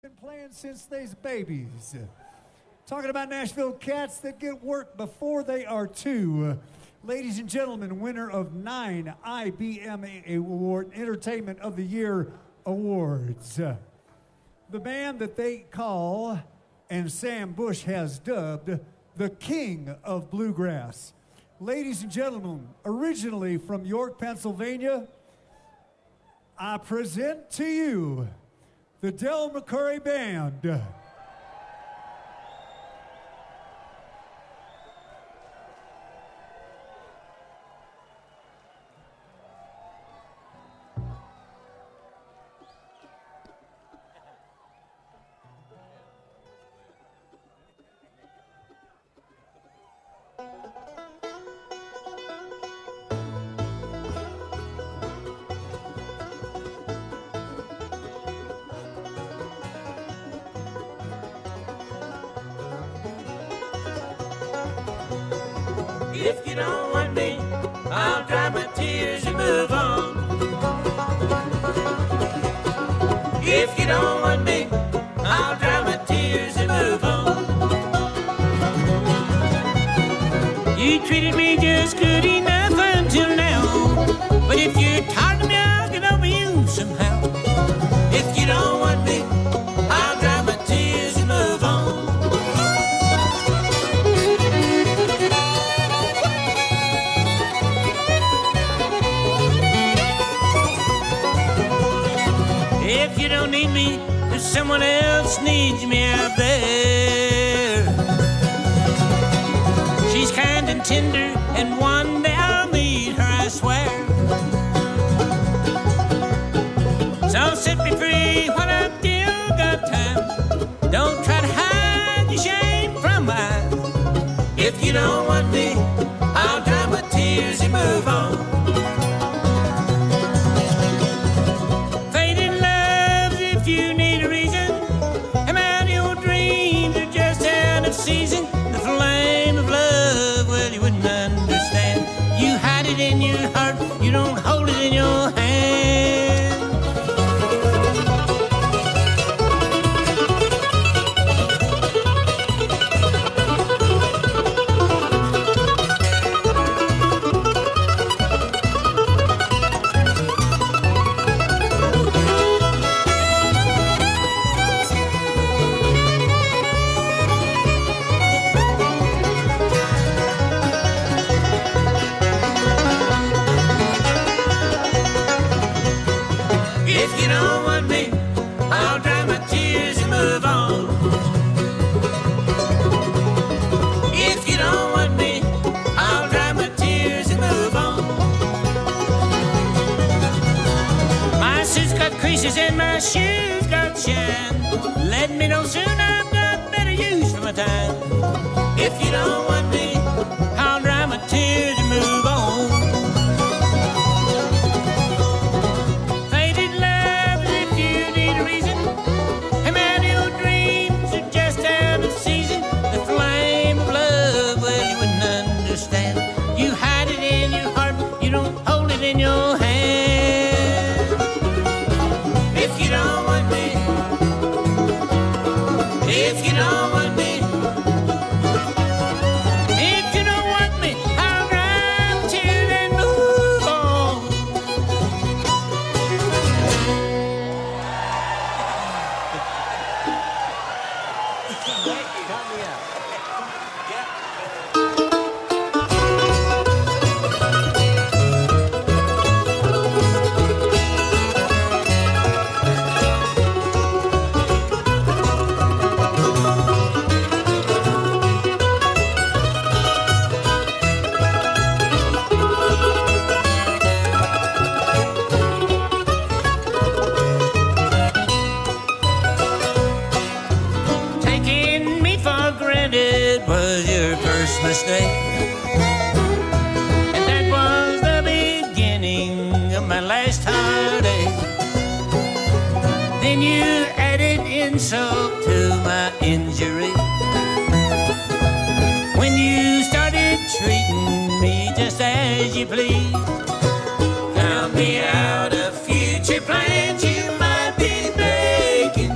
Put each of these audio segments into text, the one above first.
Been playing since they's babies. Talking about Nashville cats that get work before they are two. Ladies and gentlemen, winner of 9 IBM Award Entertainment of the Year awards. The band that they call, and Sam Bush has dubbed, the King of Bluegrass. Ladies and gentlemen, originally from York, Pennsylvania, I present to you the McCoury Band. If you don't want me, I'll dry my tears and move on. If you don't want me, I'll dry my tears and move on. You treated me just good enough until now, but if you're tired of me, I'll get over you somehow. If you don't want me, I'll dry my tears and move on. If you don't need me, there's someone else needs me out there. She's kind and tender, and one day I'll meet her, I swear. So set me free while I've still got time. Don't try to hide your shame from my eyes. If you don't want me, I'll dry my tears and move on. Season, the flame of love, well, you wouldn't understand. You hide it in your heart, you don't hold it in your hand. If you don't want me, I'll dry my tears and move on. If you don't want me, I'll dry my tears and move on. My suit's got creases and my shoes got shine. Let me know soon, I've got better use for my time. If you don't want me, I'll dry my tears and move on. You hide it in your heart, you don't hold it in your hand. If you don't want me, if you don't want me, if you don't want me, I'll run till and move on. Thank you. Help me out. It was your first mistake, and that was the beginning of my last heartache. Then you added insult to my injury when you started treating me just as you please. Count me out of future plans you might be making.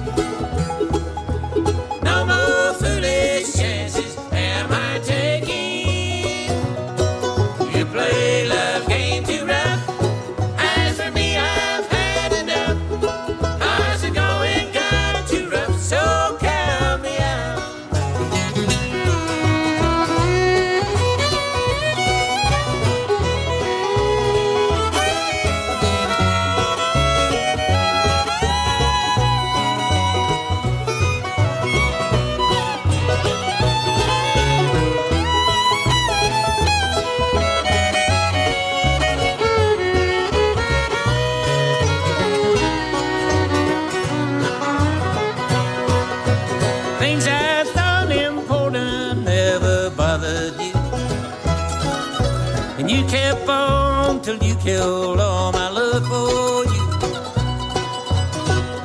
killed all my love for you.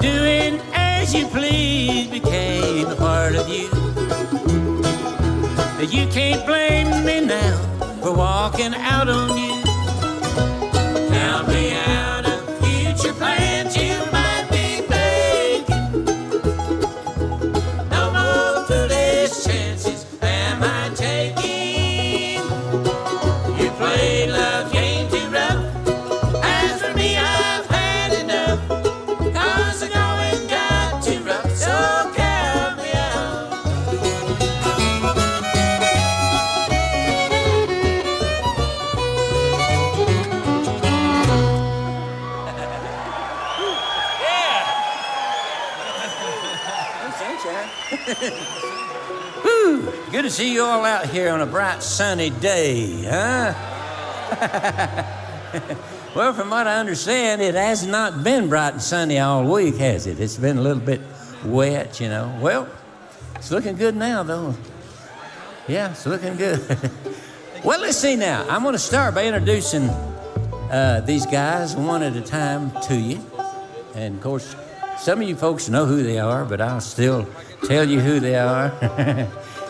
Doing as you please became a part of you. You can't blame me now for walking out on you. Count me out of future plans you might be making. No more foolish chances am I taking. You played love game too rough. As for me, I've had enough. 'Cause the going got too rough, so count me out. Whew, good to see you all out here on a bright sunny day, huh? Well, from what I understand, it has not been bright and sunny all week, has it? It's been a little bit wet, you know. Well, it's looking good now, though. Yeah, it's looking good. Well, let's see now. I'm going to start by introducing these guys one at a time to you. And, of course, some of you folks know who they are, but I'll still tell you who they are.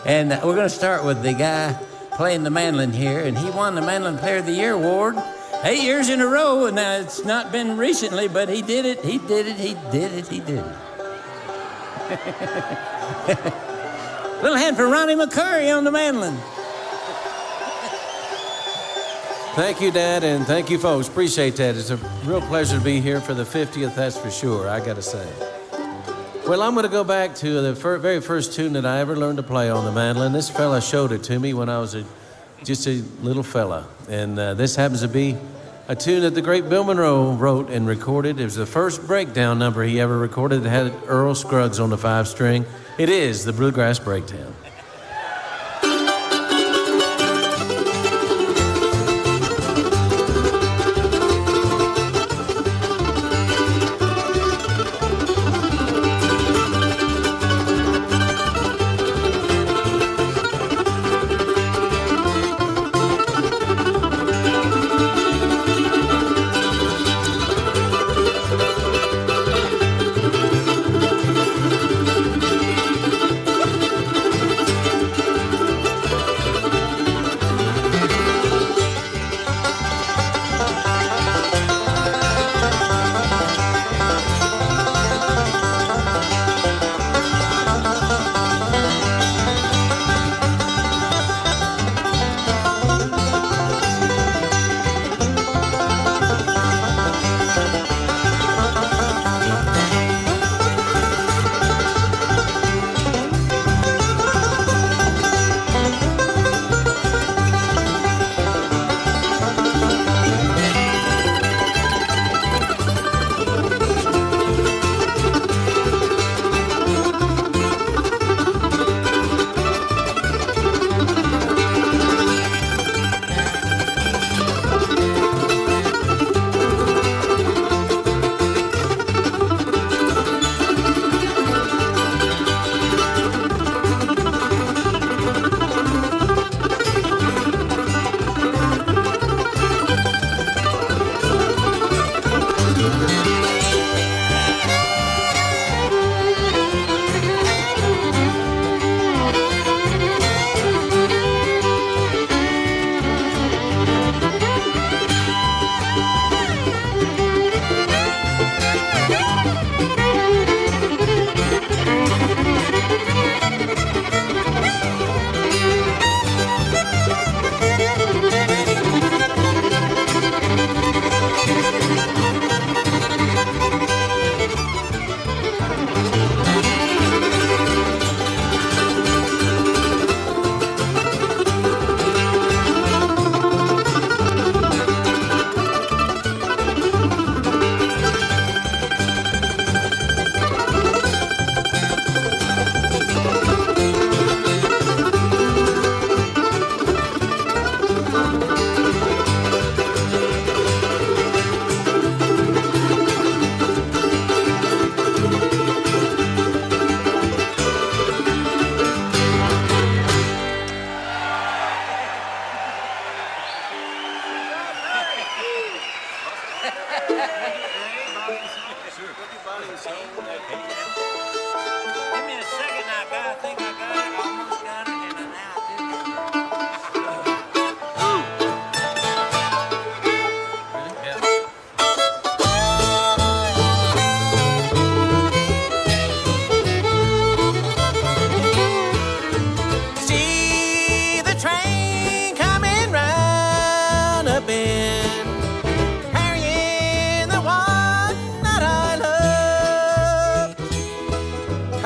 And we're going to start with the guy playing the mandolin here, and he won the Mandolin Player of the Year award 8 years in a row. And now it's not been recently, but he did it. He did it. He did it. He did it. Little hand for Ronnie McCoury on the mandolin. Thank you, Dad, and thank you, folks. Appreciate that. It's a real pleasure to be here for the 50th, that's for sure, I got to say. Well, I'm going to go back to the very first tune that I ever learned to play on the mandolin. This fella showed it to me when I was just a little fella. And this happens to be a tune that the great Bill Monroe wrote and recorded. It was the first breakdown number he ever recorded. It had Earl Scruggs on the 5-string. It is the Bluegrass Breakdown.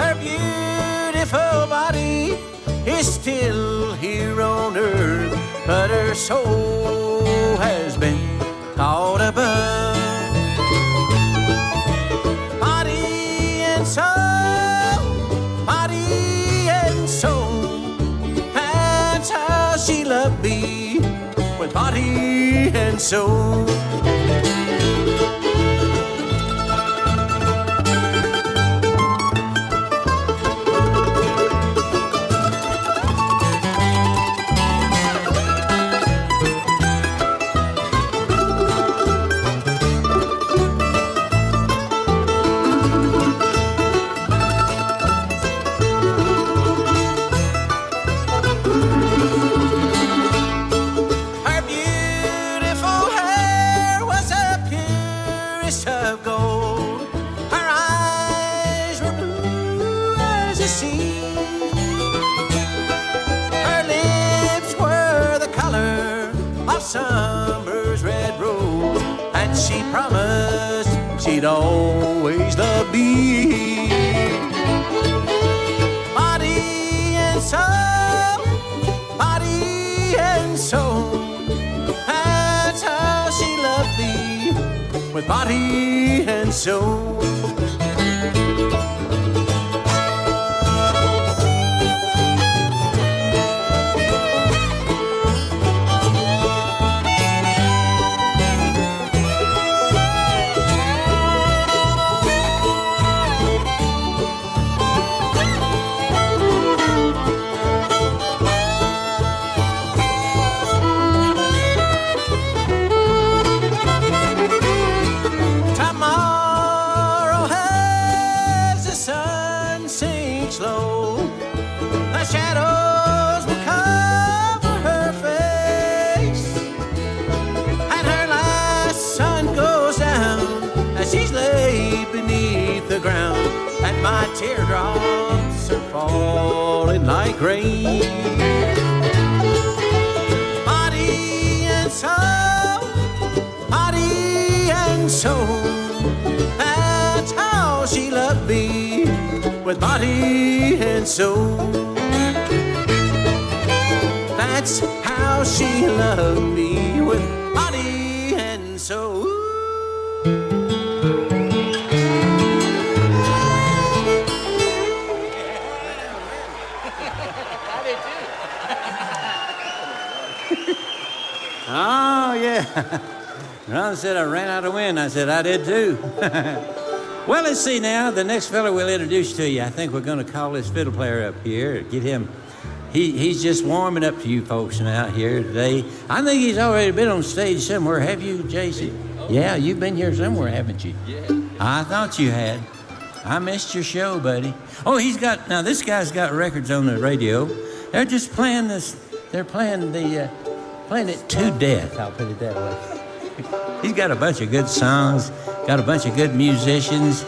Her beautiful body is still here on earth, but her soul has been caught above. Body and soul, body and soul, that's how she loved me, with body and soul. Summer's red rose, and she promised she'd always love me. Body and soul, body and soul, that's how she loved me, with body and soul. My teardrops are falling like rain. Body and soul, body and soul, that's how she loved me, with body and soul. That's how she loved me, with body and soul. Oh, yeah. Ron said I ran out of wind. I said I did too. Well, let's see now. The next fella we'll introduce to you, I think we're going to call this fiddle player up here. Get him. He's just warming up to you folks now here today. I think he's already been on stage somewhere. Have you, Jason? Yeah, you've been here somewhere, haven't you? Yeah. I thought you had. I missed your show, buddy. Oh, now this guy's got records on the radio. They're just playing this. They're playing it to death, I'll put it that way. He's got a bunch of good songs, got a bunch of good musicians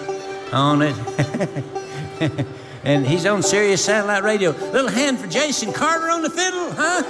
on it. And he's on Sirius Satellite Radio. Little hand for Jason Carter on the fiddle, huh?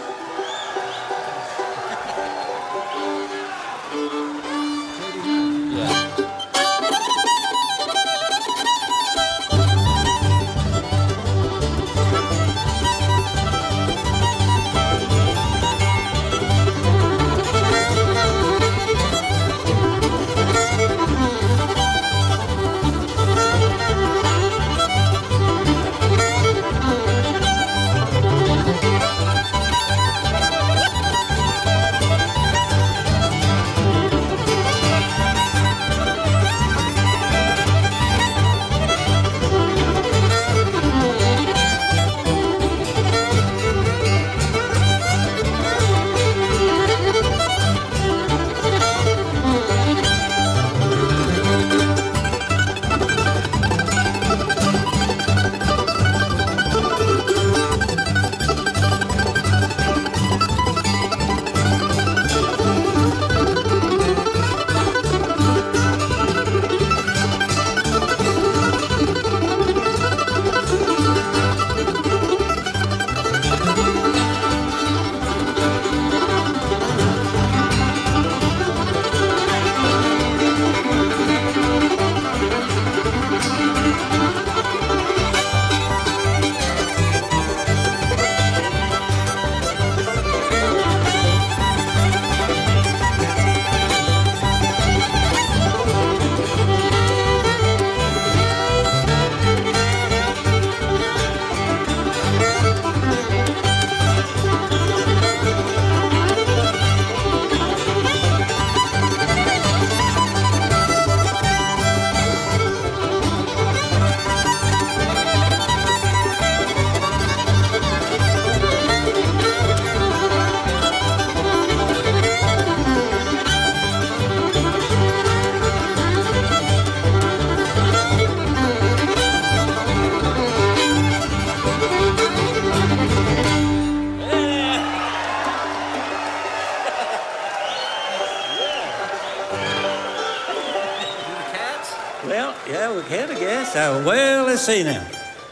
So, well, let's see now.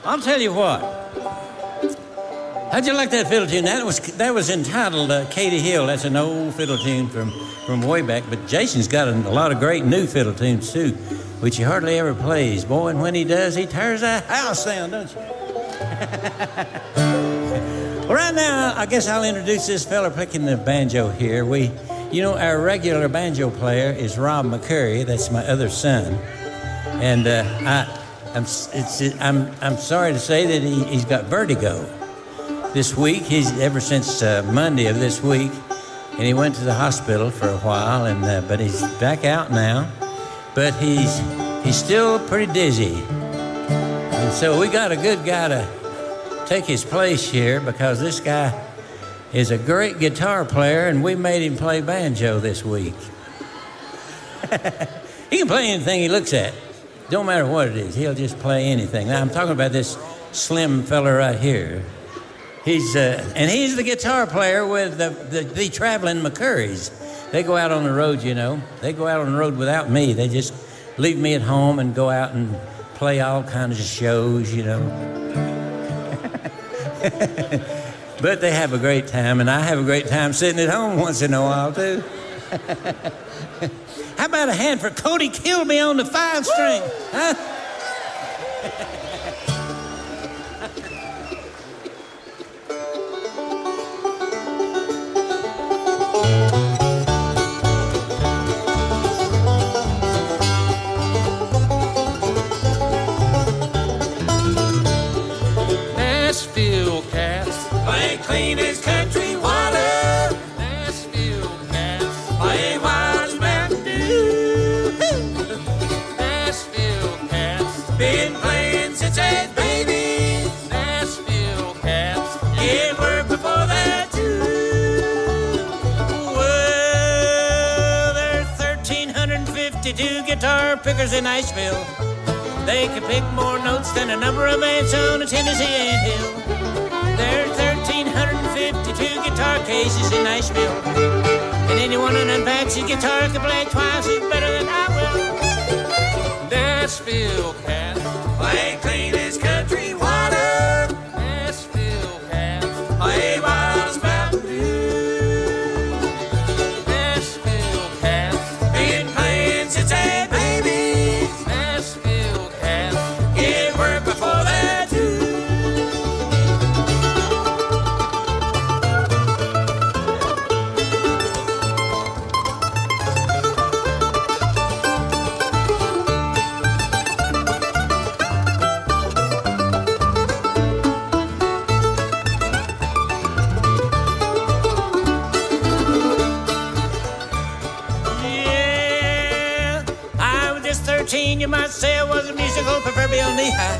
I'll tell you what. How'd you like that fiddle tune? That was entitled Katie Hill. That's an old fiddle tune from way back. But Jason's got a lot of great new fiddle tunes, too, which he hardly ever plays. Boy, and when he does, he tears that house down, don't you? Well, right now, I guess I'll introduce this fella picking the banjo here. Our regular banjo player is Rob McCoury. That's my other son. And I'm sorry to say that he's got vertigo this week. He's ever since Monday of this week, and he went to the hospital for a while, and but he's back out now. But he's still pretty dizzy, and so we got a good guy to take his place here because this guy is a great guitar player, and we made him play banjo this week. He can play anything he looks at. Don't matter what it is. He'll just play anything. Now, I'm talking about this slim fella right here. He's the guitar player with the traveling McCourys. They go out on the road, you know. They go out on the road without me. They just leave me at home and go out and play all kinds of shows, you know. But they have a great time, and I have a great time sitting at home once in a while, too. How about a hand for Cody Kilby on the 5-string? Huh? Nashville cats play clean as country water. Nashville cats play wild as Mountain Dew. Nashville cats been playing since 8th baby. Nashville cats get work before that too. Well, there's 1,352 guitar pickers in Nashville. They can pick more notes than a number of ants on a Tennessee anthill. There's 1,352 guitar cases in Nashville, and anyone who unpacks his guitar can play twice as better than I will. Nashville cats play clean as country water. Nashville cats play wild as Mountain Dew. Nashville cats been playing since 8th baby. Nashville cats get work before that too. You might say I was a musical proverbial knee-high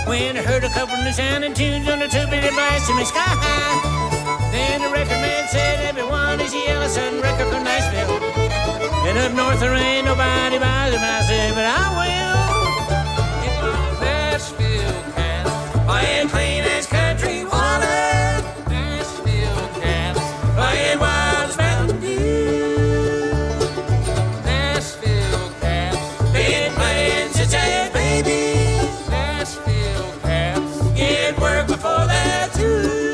when I heard a couple new sounding tunes on the two-bitty blast in the sky high. Then the record man said everyone is a yellow sun record from Nashville, and up north there ain't nobody buys them. I said, but I will. If I'm Nashville cats playing clean as country water. Nashville cats playing wild as Mountain Dew. Nashville cats been playing since 8th baby. Nashville cats get work before that too.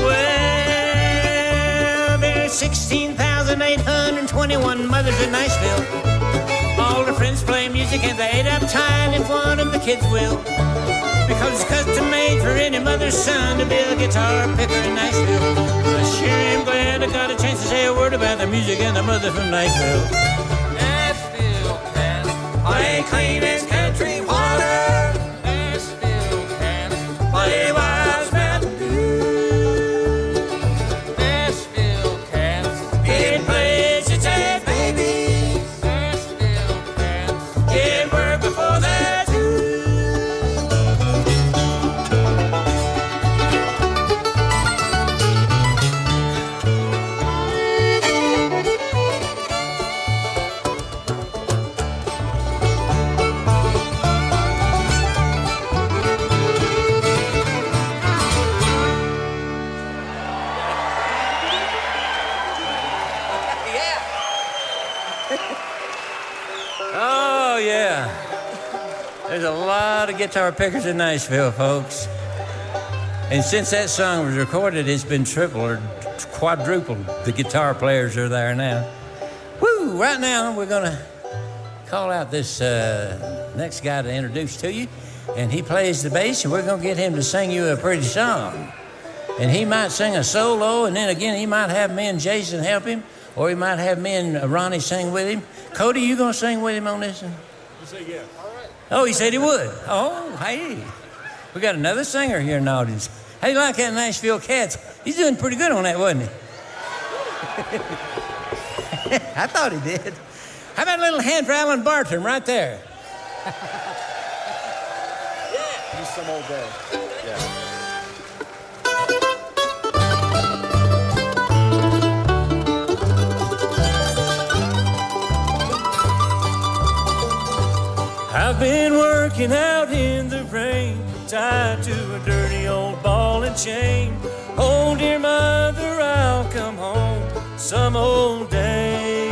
Well, there's 16,821 mothers in Nashville. All their friends play music and they ate up tight if one of the kids will. Because it's custom made for any mother's son to be a guitar picker in Nashville. I sure am glad I got a chance to say a word about the music and the mother from Nashville. Nashville cats play clean as country water. Nashville cats play wild as Mountain Dew. Nashville cats been playing since 8th baby. Nashville cats get guitar pickers in Nashville, folks. And since that song was recorded, it's been tripled or quadrupled. The guitar players are there now. Woo! Right now, we're going to call out this next guy to introduce to you. And he plays the bass, and we're going to get him to sing you a pretty song. And he might sing a solo, and then again, he might have me and Jason help him, or he might have me and Ronnie sing with him. Cody, you going to sing with him on this one? He said yeah. All right. Oh, he said he would. Oh, hey. We got another singer here in the audience. How do you like that Nashville Cats? He's doing pretty good on that, wasn't he? I thought he did. How about a little hand for Alan Bartram right there? Yeah. He's some old day. Yeah. I've been working out in the rain, tied to a dirty old ball and chain. Oh, dear mother, I'll come home some old day.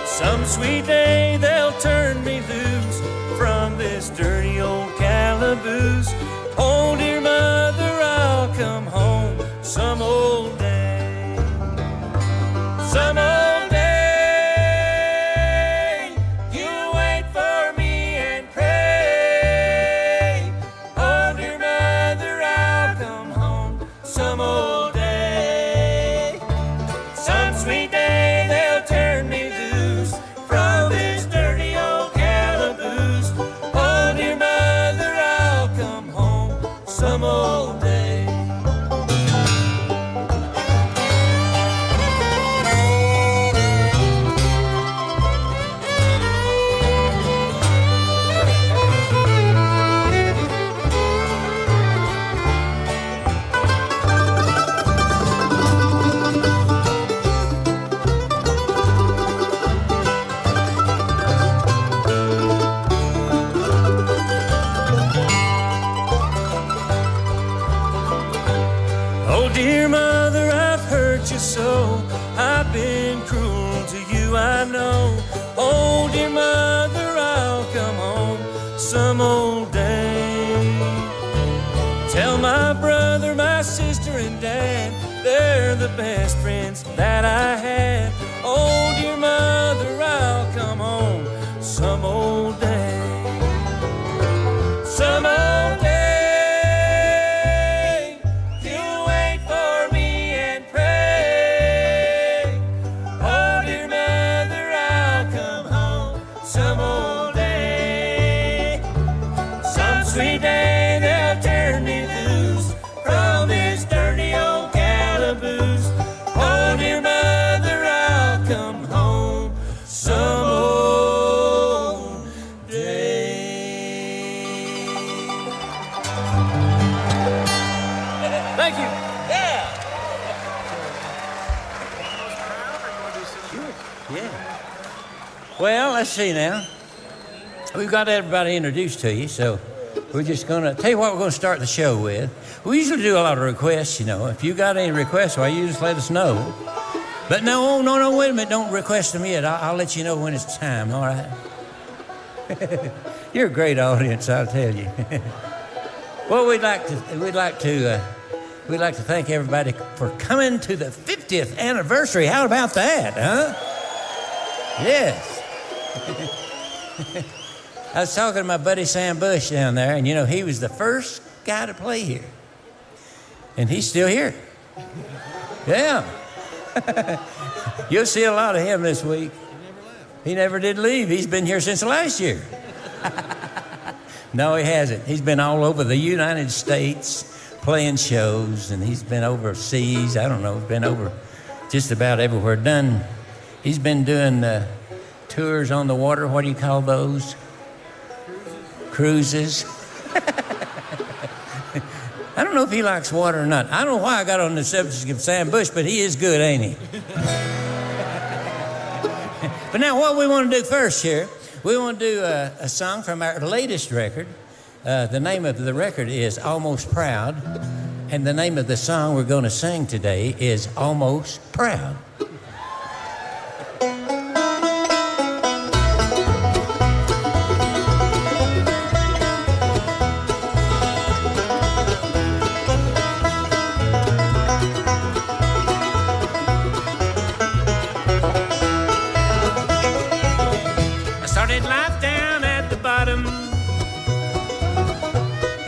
Some sweet day they'll turn me loose from this dirty old calaboose. Oh, dear mother, I'll come home some old day. Some old day. So I've been cruel to you, I know. Oh, dear mother, I'll come home some old day. Tell my brother, my sister, and dad, they're the best friends that I had. Oh, dear mother, I'll come home some old day. Some old day. Sweet day, they'll turn me loose from this dirty old calaboose. Oh, dear mother, I'll come home some old day. Thank you. Yeah. Yeah. Well, let's see now. We've got everybody introduced to you, so we're just going to tell you what we're going to start the show with. We usually do a lot of requests, you know. If you got any requests, well, you just let us know. But no, wait a minute. Don't request them yet. I'll let you know when it's time, all right? You're a great audience, I'll tell you. Well, we'd like to thank everybody for coming to the 50th anniversary. How about that, huh? Yes. I was talking to my buddy Sam Bush down there, and, you know, he was the first guy to play here. And he's still here. Yeah. You'll see a lot of him this week. He never did leave. He's been here since last year. No, he hasn't. He's been all over the United States playing shows, and he's been overseas. I don't know, been over just about everywhere. He's been doing tours on the water. What do you call those? Cruises. I don't know if he likes water or not. I don't know why I got on the subject of Sam Bush, but he is good, ain't he? But now what we want to do first here, we want to do a song from our latest record. The name of the record is Almost Proud, and the name of the song we're going to sing today is Almost Proud.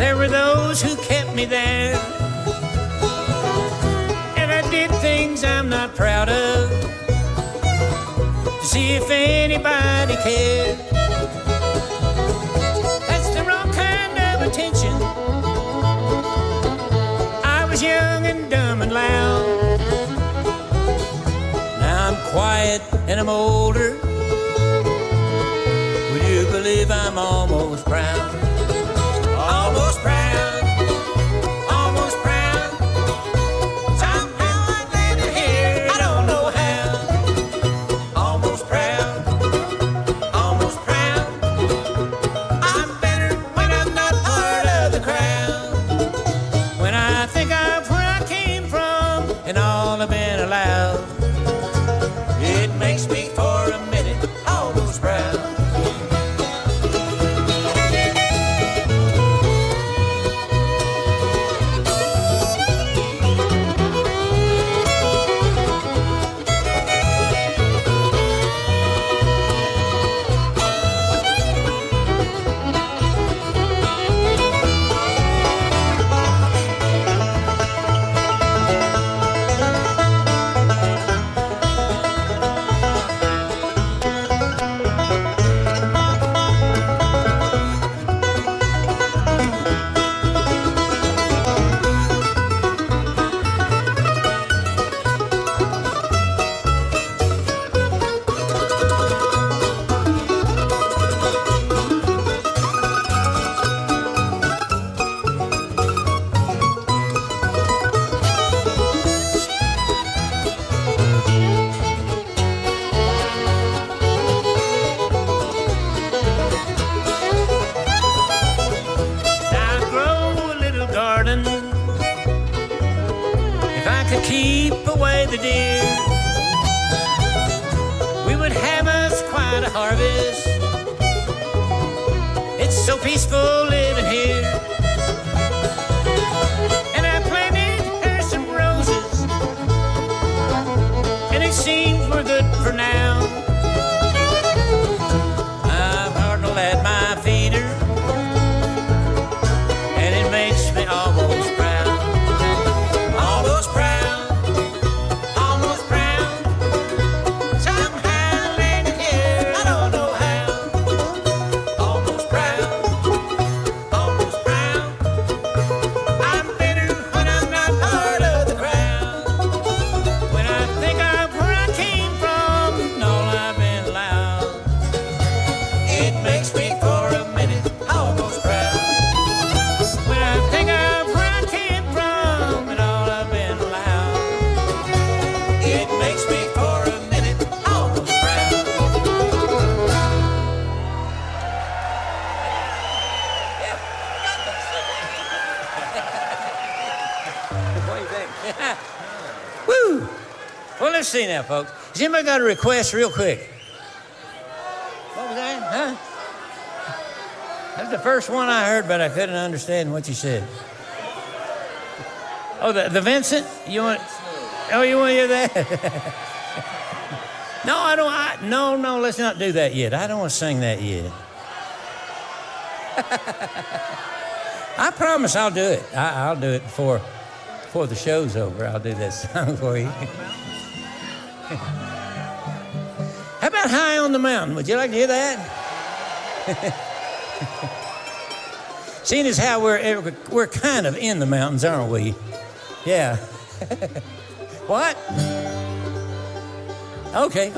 There were those who kept me there, and I did things I'm not proud of to see if anybody cared. That's the wrong kind of attention. I was young and dumb and loud. Now I'm quiet and I'm older. Would you believe I'm almost proud? Almost proud, almost proud. Somehow I landed here, I don't know how. Almost proud, almost proud. I'm better when I'm not part of the crowd. When I think of where I came from and all I've been allowed, it makes me for a minute almost proud. Keep away the deer, we would have us quite a harvest. It's so peaceful living here, and I planted her some roses, and it seems we're good for now. I've hardly had my feeder, and it makes me almost proud. Almost proud. Woo! Well, let's see now, folks. Has anybody got a request real quick? What was that? Huh? That was the first one I heard, but I couldn't understand what you said. Oh, the Vincent? You want? Oh, you want to hear that? No, I don't. No, let's not do that yet. I don't want to sing that yet. I promise I'll do it. I'll do it before the show's over. I'll do that song for you. How about High on the Mountain? Would you like to hear that? Seeing as how we're kind of in the mountains, aren't we? Yeah. What? Okay.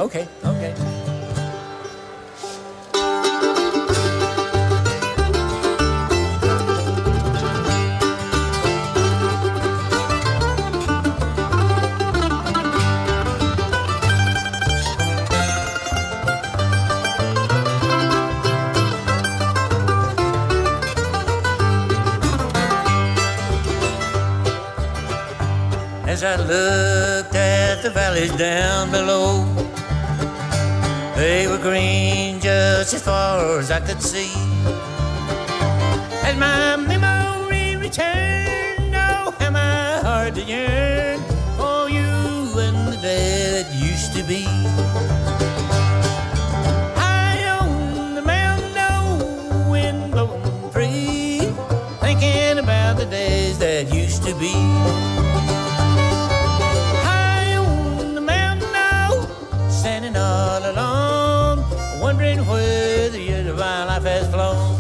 As I looked at the valleys down below, they were green just as far as I could see. As my memory returned, oh, how my heart did yearn for you and the day that used to be. High on the mountain, oh, wind blowing free, thinking be. High on the mountain now, standing all alone, wondering where the years of my life has flown.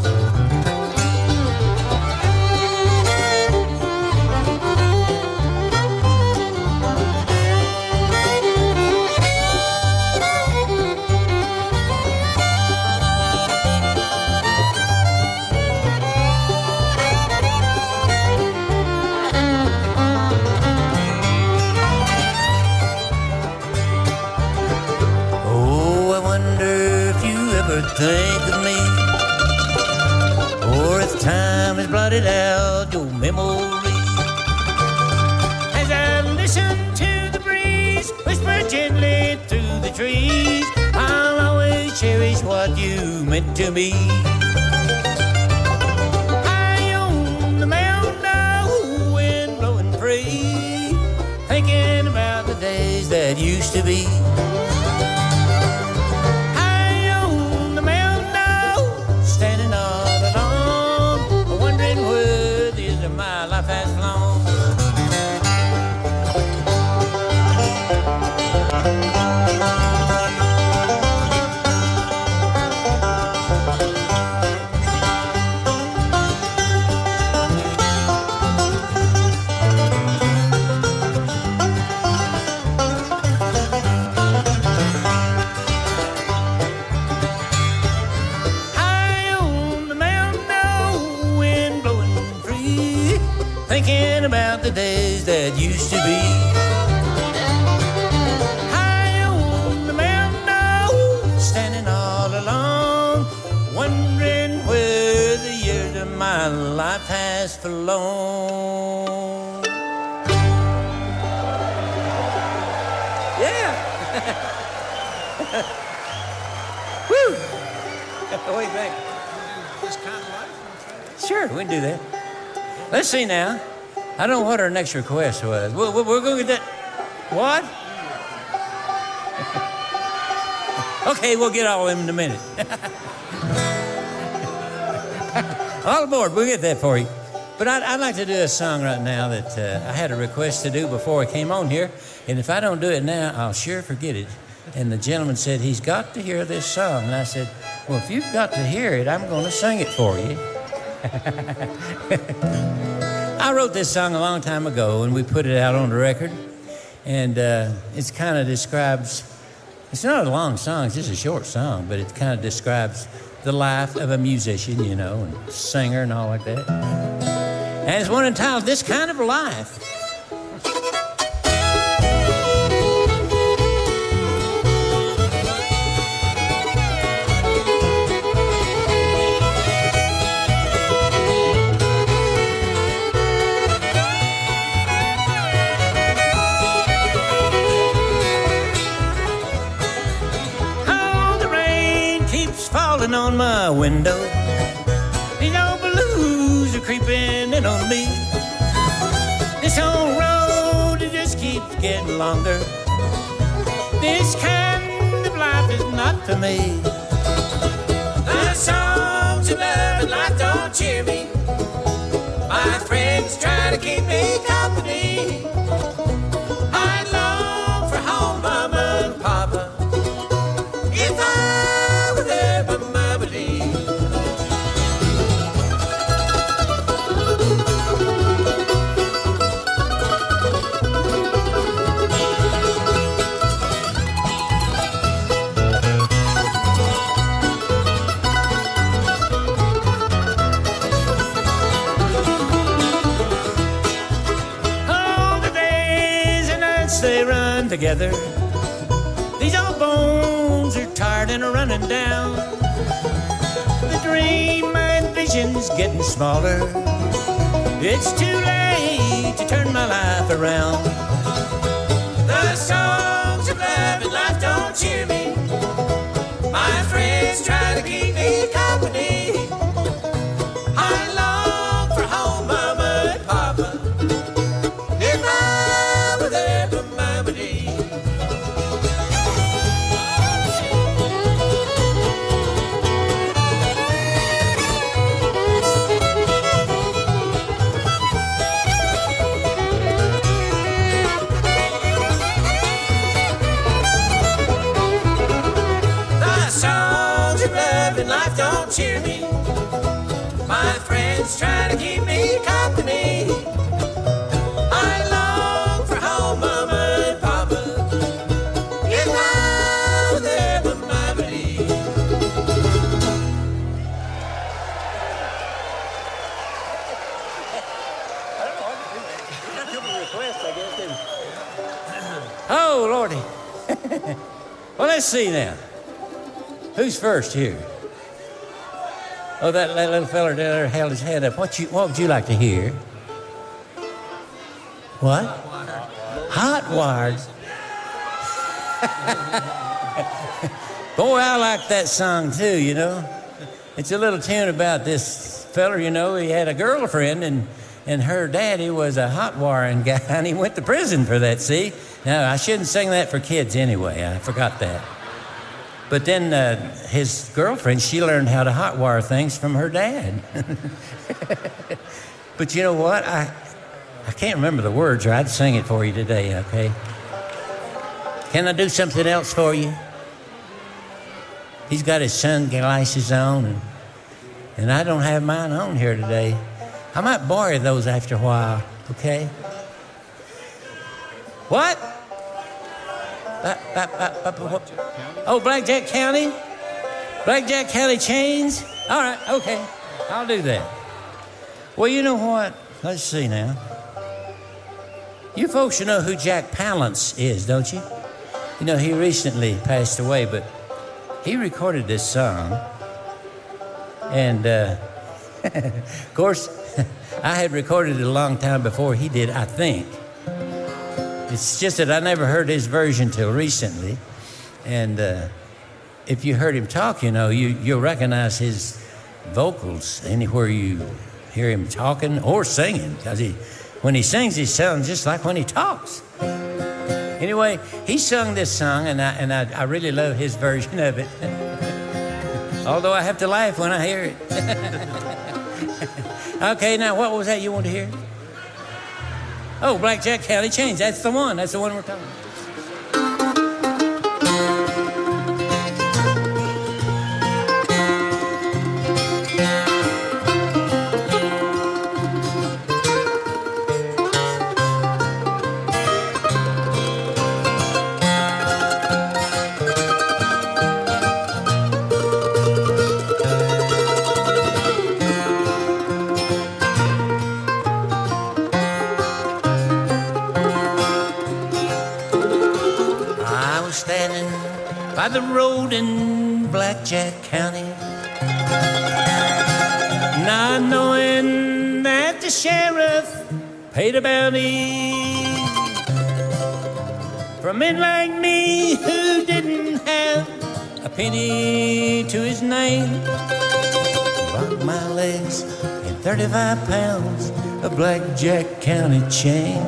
Think of me, or if time has blotted out your memory. As I listen to the breeze whisper gently through the trees, I'll always cherish what you meant to me. High on the mountain now, wind blowing free, thinking about the days that used to be. Thinking about the days that used to be. High on the mountain now, standing all alone, wondering where the years of my life has flown. Yeah. Woo. What do you think? This kind of life? Sure, we can do that. Let's see now. I don't know what our next request was. We're going to get that. What? Okay, we'll get all of them in a minute. All aboard. We'll get that for you. But I'd like to do a song right now that I had a request to do before I came on here. And if I don't do it now, I'll sure forget it. And the gentleman said, he's got to hear this song. And I said, well, if you've got to hear it, I'm going to sing it for you. I wrote this song a long time ago, and we put it out on the record. And it kind of describes, it's not a long song, it's just a short song, but it kind of describes the life of a musician, you know, and singer and all like that. And it's one entitled, This Kind of Life. On my window, these old blues are creeping in on me. This old road, it just keeps getting longer. This kind of life is not for me. The songs of love and life don't cheer me. My friends try to keep me company. I long for home, mama and papa. If I were there, but together. These old bones are tired and are running down. The dream and vision's getting smaller. It's too late to turn my life around. The songs of love and life don't cheer me. My friends try to keep me company. I long for home, mama and papa. If I were there, but mammy. that's trying to keep me company. I long for home, Mama and Papa. If I was ever mighty. Oh, Lordy. Well, let's see now. Who's first here? Oh, that little fella down there held his head up. What would you like to hear? What? Hot wired. Boy, I like that song too, you know. It's a little tune about this fella, you know. He had a girlfriend, and her daddy was a hot wiring guy, and he went to prison for that, see? Now, I shouldn't sing that for kids anyway. I forgot that. But then his girlfriend, she learned how to hot wire things from her dad. But you know what? I can't remember the words, or I'd sing it for you today, okay? Can I do something else for you? He's got his sunglasses on, and I don't have mine on here today. I might borrow those after a while, okay? What? Oh, Blackjack County? Blackjack County chains? All right, okay. I'll do that. Well, you know what? Let's see now. You folks should know who Jack Palance is, don't you? You know, he recently passed away, but he recorded this song. And, of course, I had recorded it a long time before he did, I think. It's just that I never heard his version till recently. And if you heard him talk, you know, you'll recognize his vocals anywhere you hear him talking or singing. Because when he sings, he sounds just like when he talks. Anyway, he sung this song, and I really love his version of it. Although I have to laugh when I hear it. Okay, now what was that you want to hear? Oh, Blackjack County Chains. That's the one. That's the one we're talking about. Standing by the road in Blackjack County, not knowing that the sheriff paid a bounty for men like me who didn't have a penny to his name. Locked my legs in 35 pounds of Blackjack County chain.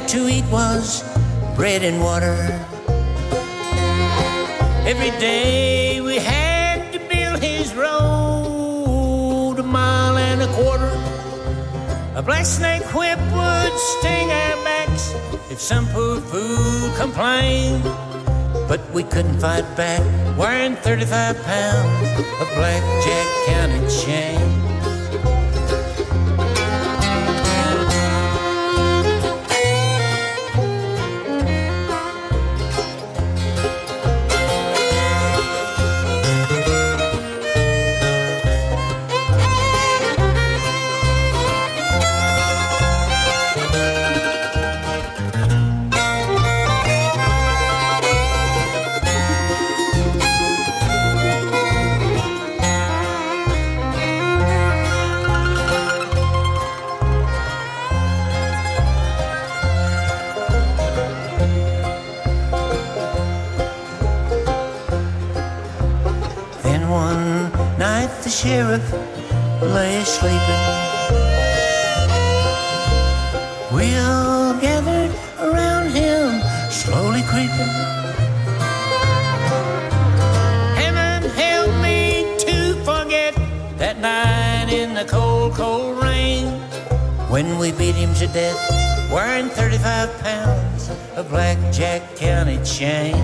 To eat was bread and water. Every day we had to build his road 1.25 miles. A black snake whip would sting our backs if some poor fool complained. But we couldn't fight back, wearing 35 pounds of Blackjack County chain. The sheriff lay sleeping. We all gathered around him, slowly creeping. Heaven help me to forget that night in the cold, cold rain, when we beat him to death, wearing 35 pounds of Blackjack County chain.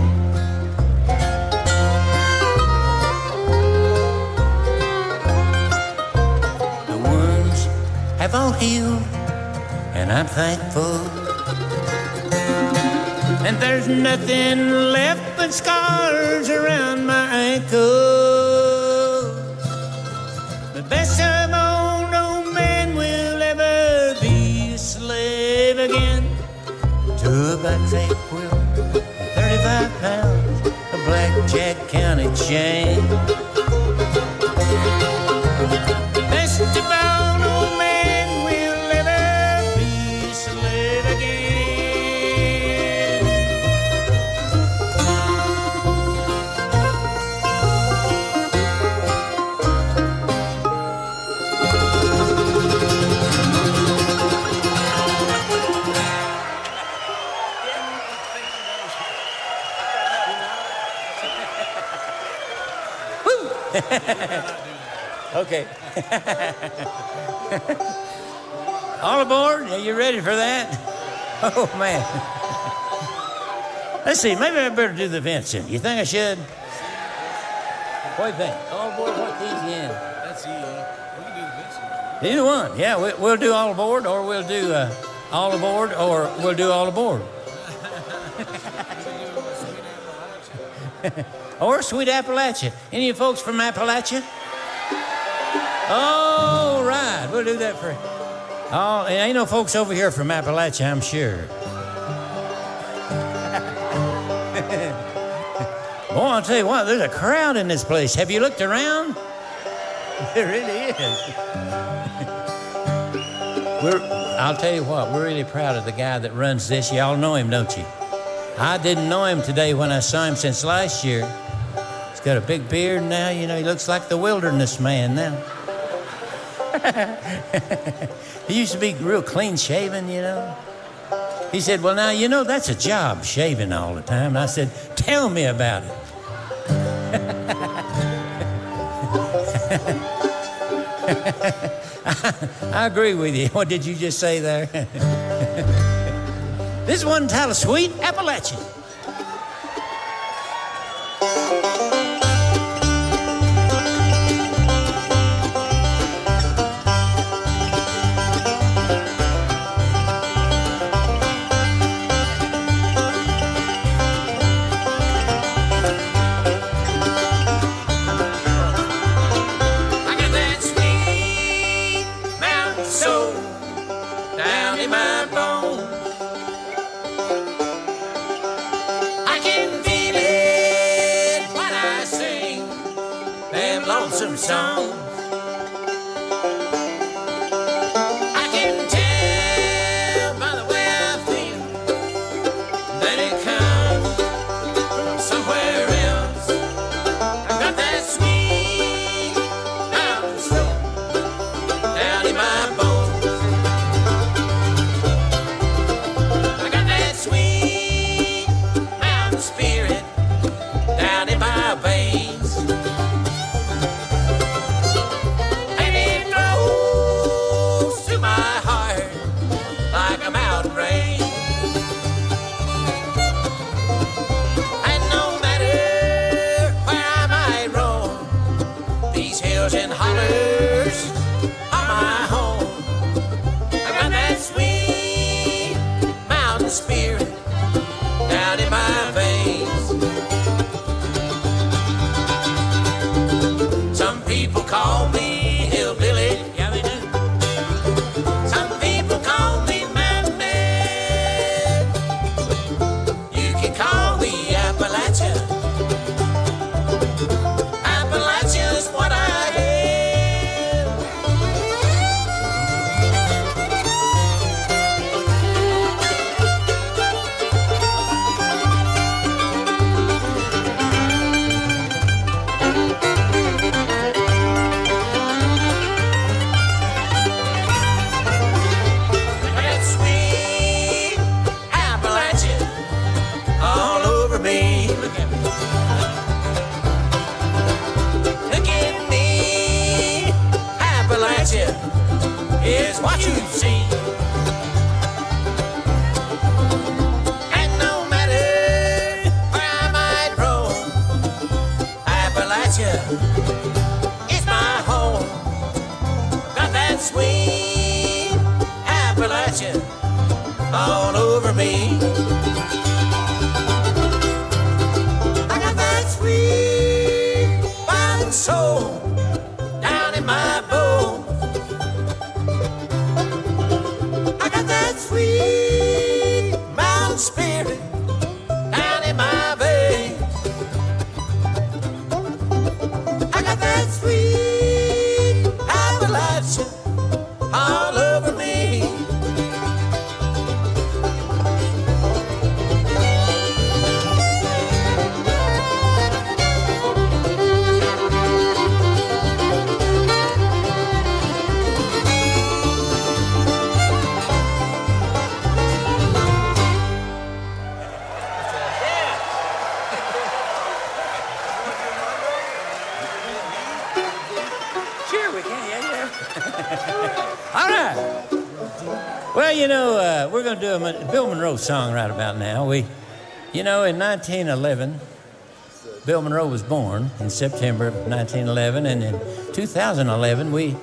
have all healed, and I'm thankful. And there's nothing left but scars around my ankles. The best of all, no man will ever be a slave again to a backpack quilt and 35 pounds of Blackjack County chain. Best of all, no man will ever be a slave again. Okay. All aboard? Are you ready for that? Oh, man. Let's see, maybe I better do the Vincent. You think I should? What do you think? All aboard, what keys you in? That's you. We can do the Vincent. Either one. Yeah, we'll do all aboard, or we'll do all aboard, or we'll do all aboard. Or Sweet Appalachia. Any of you folks from Appalachia? All right, we'll do that for you. Oh, ain't no folks over here from Appalachia, I'm sure. Boy, I'll tell you what, there's a crowd in this place. Have you looked around? There really is. I'll tell you what, we're really proud of the guy that runs this. Y'all know him, don't you? I didn't know him today when I saw him since last year. He's got a big beard now, you know, he looks like the wilderness man now. He used to be real clean shaven, you know. He said, well, now, you know, that's a job, shaving all the time. And I said, tell me about it. I agree with you. What did you just say there? This one titled Sweet Appalachia. Song. I can tell by the way I feel that it comes from somewhere else. I've got that sweet mountain soul down in my bones. I got that sweet mountain spirit down in my veins. And hollers are my home. I got that sweet mountain spirit down in my veins. Some people call me hillbilly, yeah they do. Some people call me mountain man. You can call me Appalachia. Appalachia's what I is what you see. And no matter where I might roam, Appalachia is my home. Got that sweet all over me. I got that sweet violent soul down in my bones. I got that sweet mountain spirit down in my veins. I got that sweet Appalachian all over me. Sure, we can, yeah. All right. Well, you know, we're going to do a Bill Monroe song right about now. In 1911, Bill Monroe was born in September of 1911, and in 2011,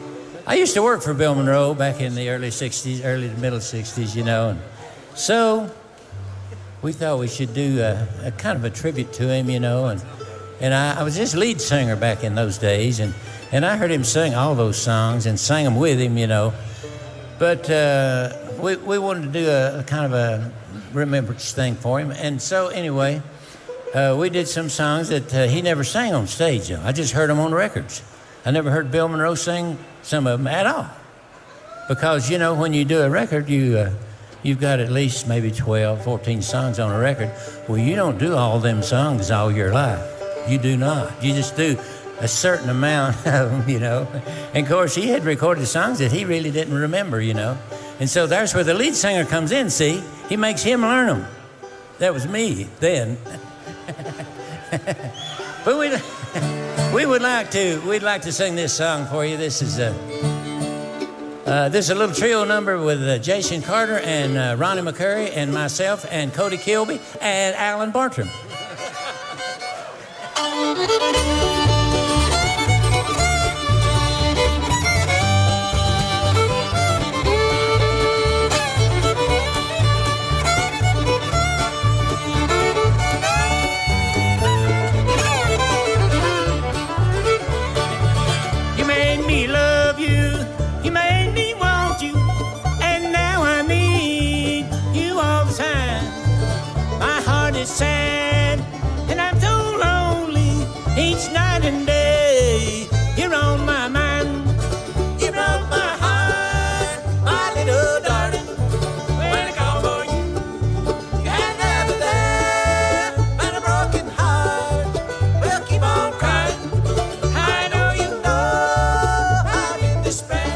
I used to work for Bill Monroe back in the early to middle 60s, and so we thought we should do a kind of a tribute to him, and I was his lead singer back in those days, and I heard him sing all those songs and sang them with him, But we wanted to do a kind of a remembrance thing for him. And so anyway, we did some songs that he never sang on stage, though. I just heard them on records. I never heard Bill Monroe sing some of them at all. Because, when you do a record, you've got at least maybe 12, 14 songs on a record. Well, you don't do all them songs all your life. You do not. You just do a certain amount of them, And, of course, he had recorded songs that he really didn't remember, And so there's where the lead singer comes in, see? He makes him learn them. That was me then. But we'd like to sing this song for you. This is a little trio number with Jason Carter and Ronnie McCoury and myself and Cody Kilby and Alan Bartram. Sad, and I'm so lonely each night and day. You're on my mind, you broke my heart, my little darling. When I call for you, you're never there. But a broken heart will keep on crying. I know I'm in despair.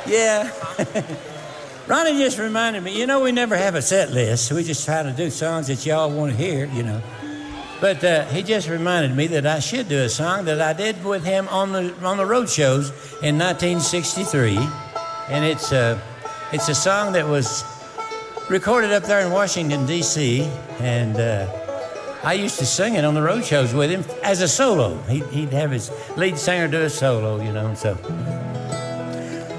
Yeah. Ronnie just reminded me, we never have a set list. So we just try to do songs that y'all want to hear, But he just reminded me that I should do a song that I did with him on the road shows in 1963, and it's a song that was recorded up there in Washington D.C. and I used to sing it on the road shows with him as a solo. He'd have his lead singer do a solo, you know, and so.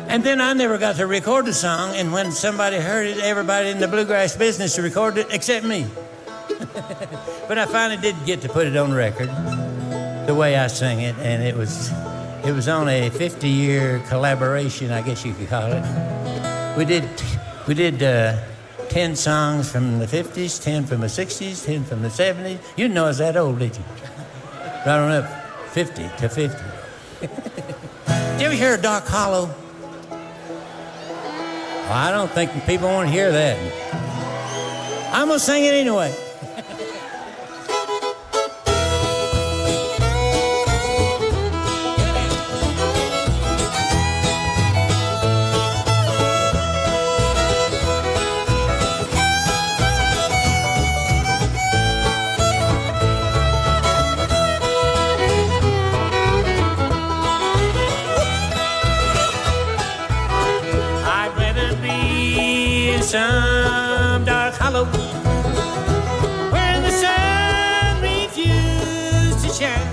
And then I never got to record the song, and when somebody heard it, everybody in the bluegrass business recorded it except me. But I finally did get to put it on record the way I sang it, and it was on a 50-year collaboration, I guess you could call it. We did 10 songs from the 50s, 10 from the 60s, 10 from the 70s. You didn't know I was that old, did you? Right on up, 50 to 50. Did you ever hear Dark Hollow? Well, I don't think people want to hear that. I'm going to sing it anyway. Some dark hollow where the sun refused to shine,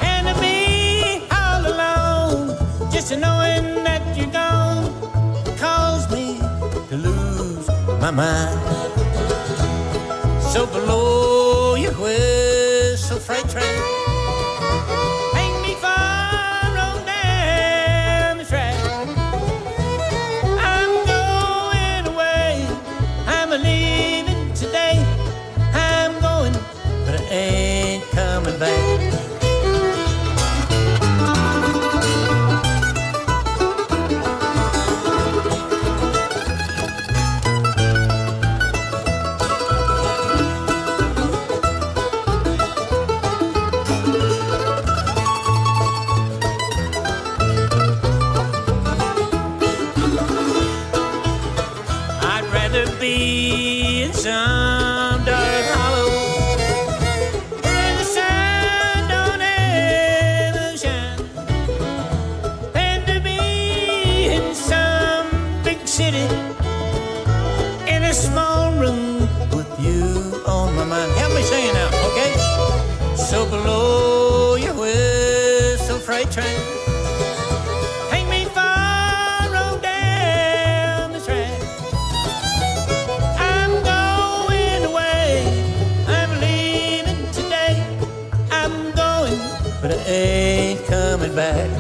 and to be all alone, just knowing that you're gone, caused me to lose my mind. So blow your whistle, freight train. Ain't coming back. I'd rather be in some dark hollow city in a small room with you on my mind. Help me sing it now, okay? So blow your whistle, freight train. Take me far on down the track. I'm going away. I'm leaving today. I'm going, but I ain't coming back.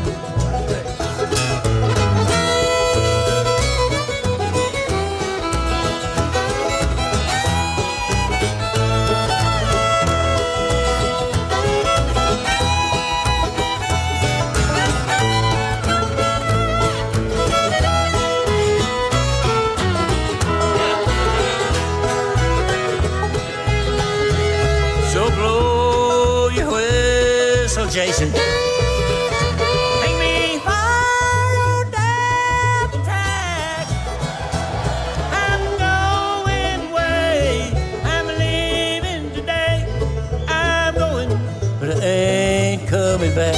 Jason, take me far down the track. I'm going away. I'm leaving today. I'm going, but I ain't coming back.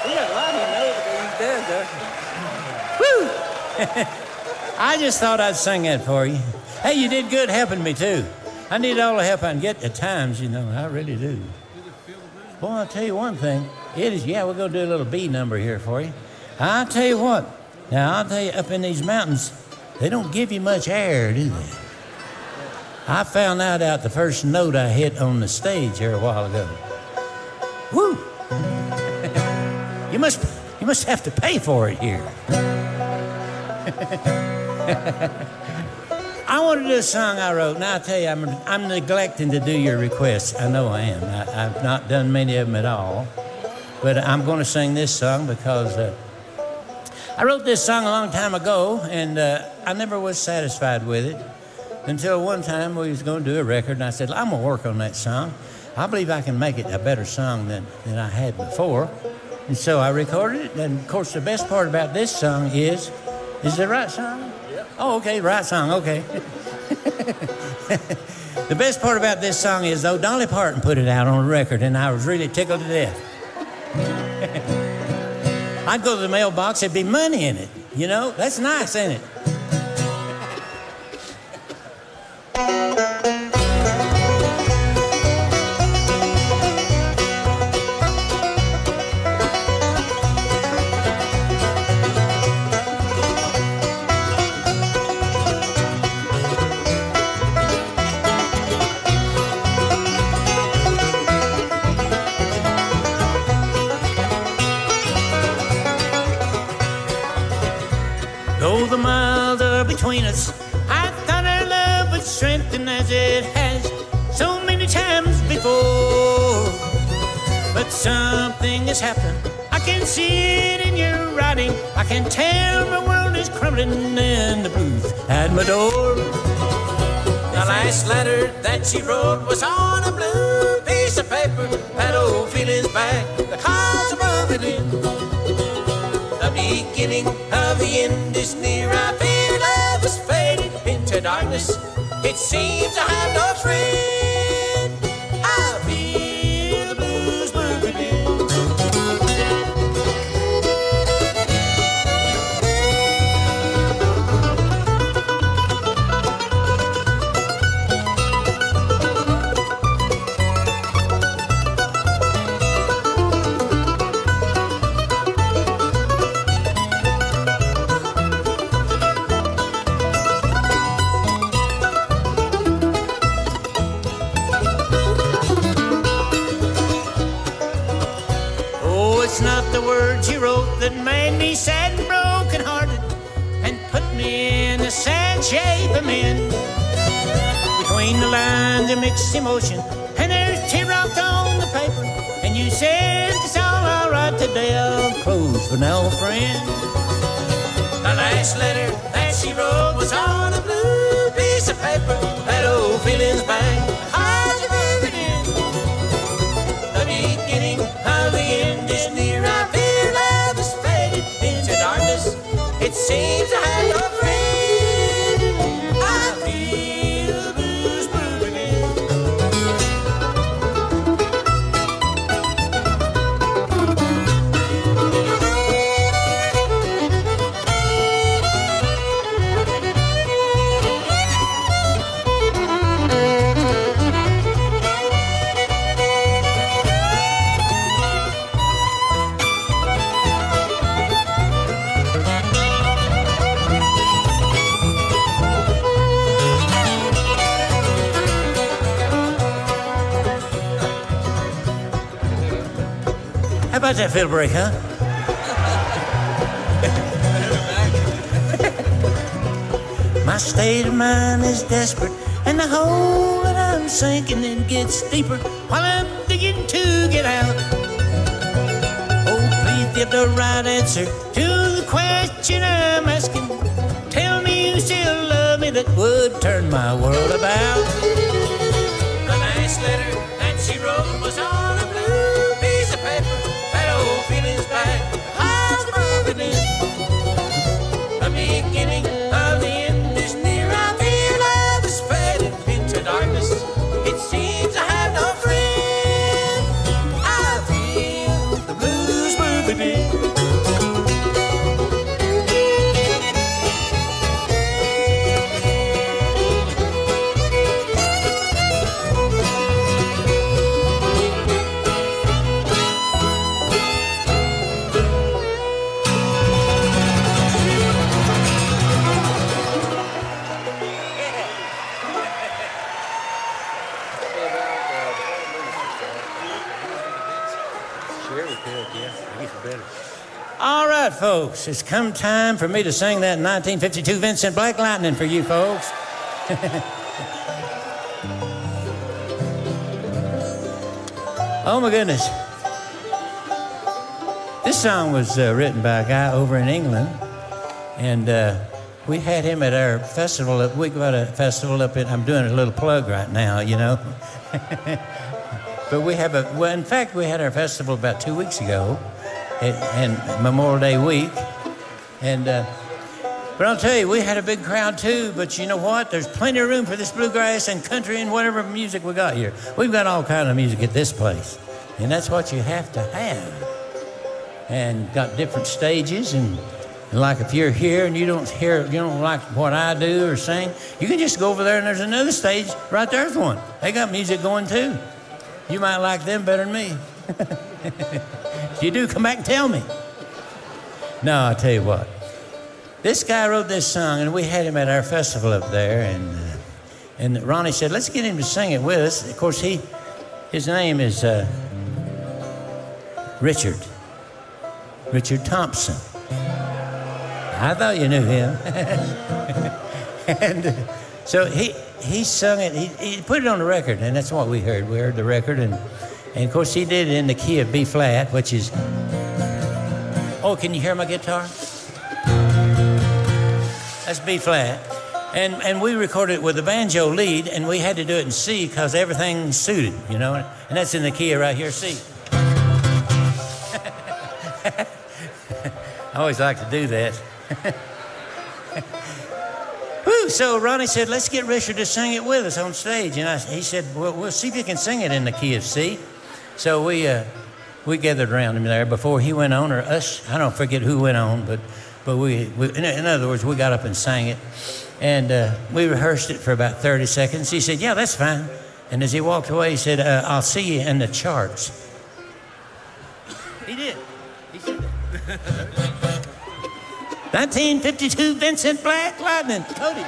We got a lot of notes that he's dead there. Woo! I just thought I'd sing that for you. Hey, you did good helping me, too. I need all the help I can get at times, you know. I really do. Boy, I'll tell you one thing. We're going to do a little B number here for you. I'll tell you what. Now, I'll tell you, up in these mountains, they don't give you much air, do they? I found that out the first note I hit on the stage here a while ago. Woo! You must have to pay for it here. I want to do a song I wrote. Now, I'll tell you, I'm neglecting to do your requests. I know I am. I've not done many of them at all. But I'm going to sing this song because I wrote this song a long time ago, and I never was satisfied with it until one time we was going to do a record, and I said, I'm going to work on that song. I believe I can make it a better song than I had before. And so I recorded it. And of course, the best part about this song is it the right song? Yeah. Oh, okay, right song, okay. The best part about this song is, though, Dolly Parton put it out on a record, and I was really tickled to death. I'd go to the mailbox, there'd be money in it. You know, that's nice, ain't it? Though the miles are between us, I thought our love would strengthen as it has so many times before. But something has happened. I can see it in your writing. I can tell my world is crumbling in the blues at my door. The last letter that she wrote was on a blue piece of paper. That old feeling's back, the clouds are moving in. The beginning of the end is near. I fear love is fading into darkness. It seems I have no friend. I feel the blues moving in. It's not the words you wrote that made me sad and broken-hearted and put me in the sad shape I'm in. Between the lines of mixed emotion, and there's tear dropped on the paper, and you said it's all right today. I'll close for now, friend. The last letter that she wrote was on a blue piece of paper. That old feeling's back, how's you moving in? The beginning of the end is near. I fear love is faded into darkness. It seems I have no friend. I feel the blues moving in. How about that fiddle break, huh? My state of mind is desperate, and the hole that I'm sinking in gets deeper while I'm digging to get out. Oh, please give the right answer to the question I'm asking. Tell me you still love me, that would turn my world about. The last letter that she wrote was on a blue piece of paper. That old feeling's back, heart's moving in. The beginning of the end is near. I fear love is fading into darkness. It seems I have no friend. I feel the blues moving in. All right, folks, it's come time for me to sing that 1952 Vincent Black Lightning for you folks. Oh, my goodness. This song was written by a guy over in England, and we had him at our festival. We got a festival up in, I'm doing a little plug right now, you know. But we have in fact, we had our festival about 2 weeks ago, and Memorial Day week. And but I'll tell you, we had a big crowd too. But you know what? There's plenty of room for this bluegrass and country and whatever music we got here. We've got all kind of music at this place, and that's what you have to have. And got different stages, and like if you're here and you don't like what I do or sing, you can just go over there and there's another stage right there's one. They got music going too. You might like them better than me. If you do, come back and tell me. No, I'll tell you what. This guy wrote this song, and we had him at our festival up there, and Ronnie said, let's get him to sing it with us. Of course, his name is Richard Thompson. I thought you knew him. And so he sung it, he put it on the record, and that's what we heard. We heard the record, and of course he did it in the key of B flat, which is, oh, can you hear my guitar? That's B flat. And we recorded it with the banjo lead, and we had to do it in C because everything suited, you know, and that's in the key of right here, C. I always like to do that. Woo, so Ronnie said, let's get Richard to sing it with us on stage. And he said, well, we'll see if you can sing it in the key of C. So we gathered around him there before he went on, or us. I don't forget who went on, but we in other words, we got up and sang it. And we rehearsed it for about 30 seconds. He said, yeah, that's fine. And as he walked away, he said, I'll see you in the charts. He did. He said that. 1952 Vincent Black Lightning. Cody.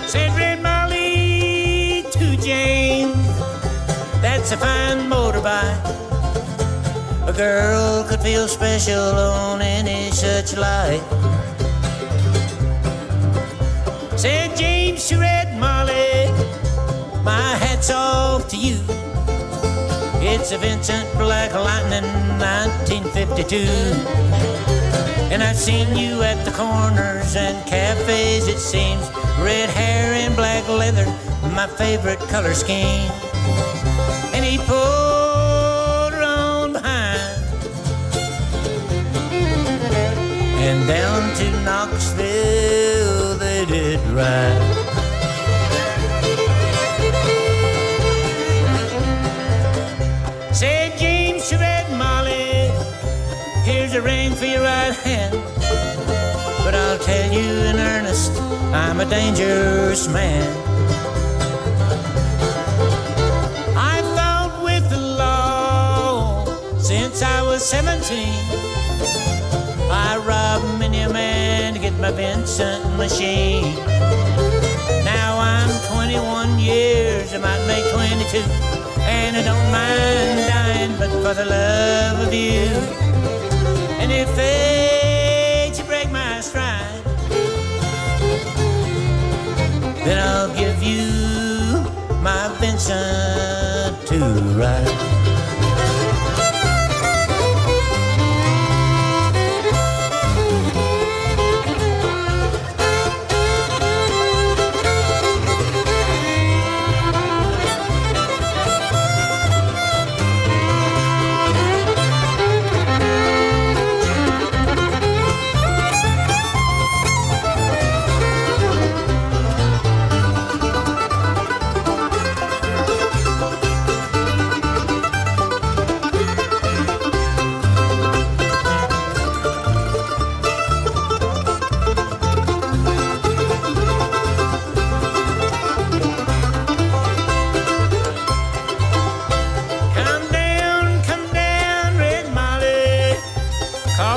Said Red Molly to James, that's a fine motorbike. A girl could feel special on any such light. Said James to Red Molly, my hat's off to you. It's a Vincent Black Lightning 1952. And I've seen you at the corners and cafes, it seems. Red hair and black leather, my favorite color scheme. And he pulled her on behind and down to Knoxville they did ride. Said James to Red Molly, here's a ring for your right hand, but I'll tell you in earnest, I'm a dangerous man. I fought with the law since I was 17. I robbed many a man to get my Vincent machine. Now I'm 21 years, I might make 22, and I don't mind dying, but for the love of you. And if fate should break my stride, then I'll give you my Vincent to ride.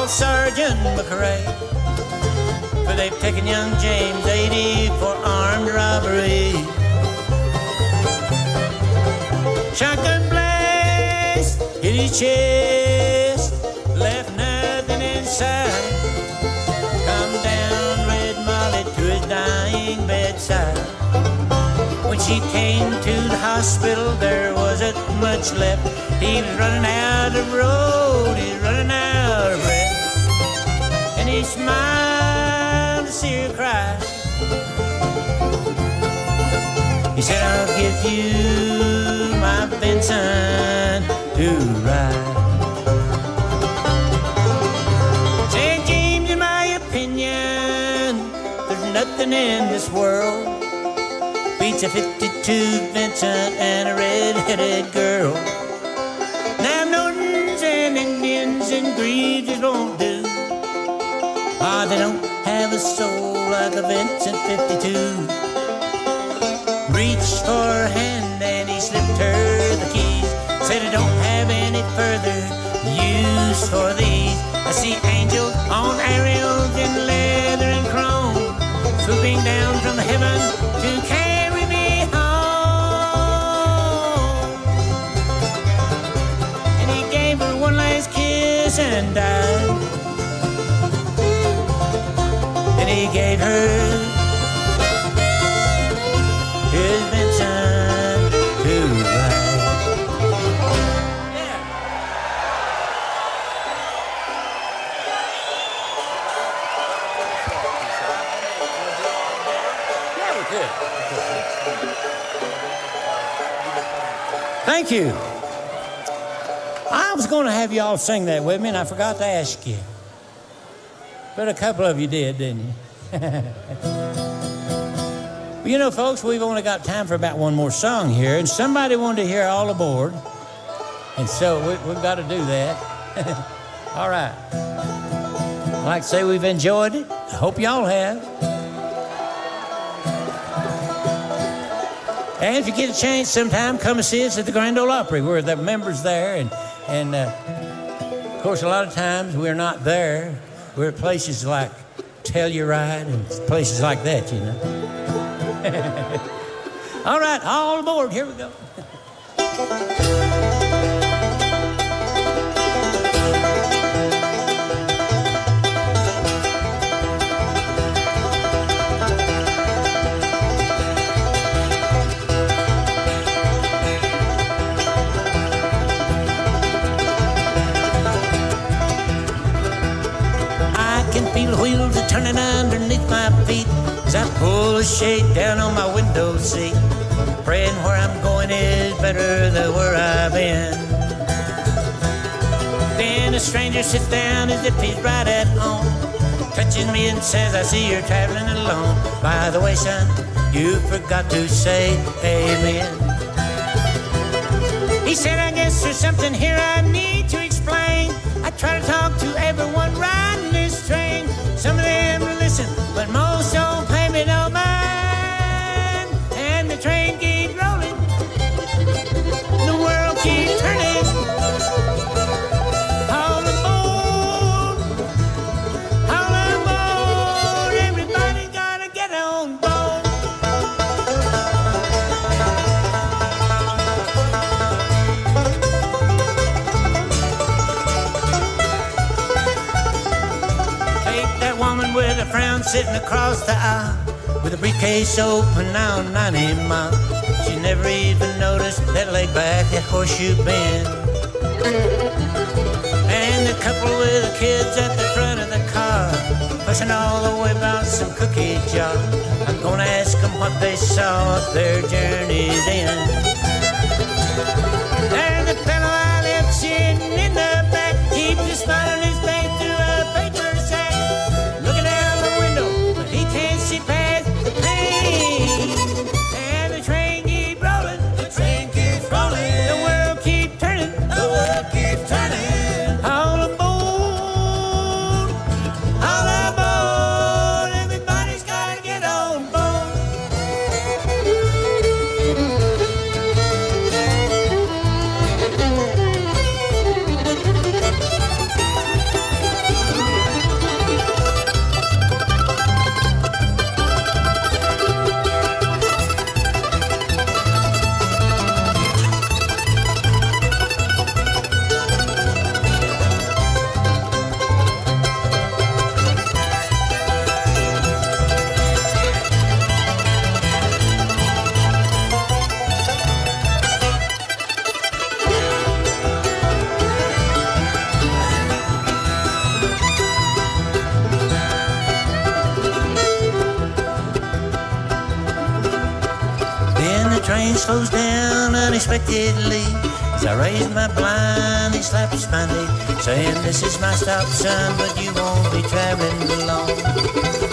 Sergeant McCoury, for they've taken young James 80 for armed robbery. Shotgun blast hit his chest, left nothing inside. Come down Red Molly to his dying bedside. When she came to the hospital, there wasn't much left. He was running out of road, he's running out of breath. smile to see her cry. He said, I'll give you my Vincent to ride. Said James, in my opinion, there's nothing in this world beats a 52 Vincent and a red-headed girl. Now Nortons and Indians and Greaves won't do. Ah, they don't have a soul like a Vincent 52. Reached for her hand and he slipped her the keys. Said I don't have any further use for these. I see angels on aerials in leather and chrome, swooping down from heaven to carry me home. And he gave her one last kiss and died. And he gave her his Vincent to ride. Yeah. Thank you. I was going to have you all sing that with me, and I forgot to ask you. But a couple of you did, didn't you? Well, you know, folks, we've only got time for about one more song here, and somebody wanted to hear All Aboard, and so we've got to do that. All right. I'd like to say we've enjoyed it. I hope y'all have. And if you get a chance sometime, come and see us at the Grand Ole Opry. We're the members there, and of course, a lot of times we're not there. We're at places like Telluride and places like that, you know. All right, all aboard. Here we go. I can feel the wheels are turning underneath my feet as I pull the shade down on my window seat, praying where I'm going is better than where I've been. Then a stranger sits down as if he's right at home, touching me and says, I see you're traveling alone. By the way, son, you forgot to say amen. He said, I guess there's something here I need to explain. I try to talk to everyone riding this train. Some of them listen, but most don't pay me no mind. And the train keeps rolling, the world keeps turning. All aboard, everybody gotta get on board. With a frown sitting across the aisle, with a briefcase open now 90 miles. She never even noticed that leg back at Horseshoe Bend. And the couple with the kids at the front of the car, pushing all the way about some cookie jar. I'm gonna ask them what they saw at their journey's end. There's the fellow I left sitting in the back, keeps a smile on his face through a paper sack. Can't see past the pain, and the train keeps rolling. The train keeps rolling. The world keeps turning. The world keeps turning. All aboard. Everybody's gotta get on board. train slows down unexpectedly. As I raise my blind, he slaps my knee, saying, "This is my stop, son, but you won't be traveling alone."